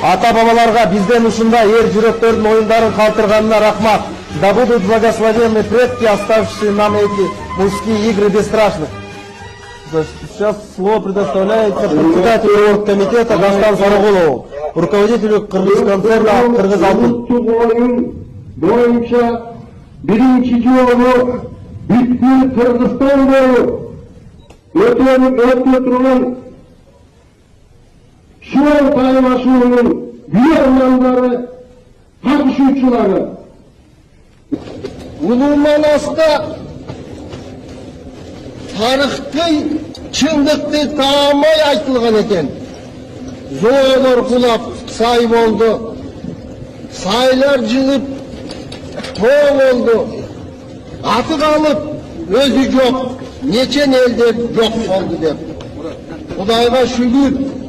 Ата-бабаларга бизден ушундай эр жүрөктөрдүн оюндарын калтырганына рахмат. Да будут благословенны предки, оставшие нам эти мужские игры бесстрашных. Сейчас слово предоставляется председателю оргкомитета Дастан Сарыгулову, руководителю Кыргызконцерна Кыргызалтын. Боюнча биринчи жолу бүткүл Кыргызстан болуп өтө турган шоу таймашуунун бүйөрмандары, катышуучулары улуу Манаста тарыхтый чындыкты таамай айтылган экен. Зоолор кулап сай болду, сайлар жылып тоо болду, аты калып өзү жок, нечен элдер жок болду деп. Кудайга шүгүр.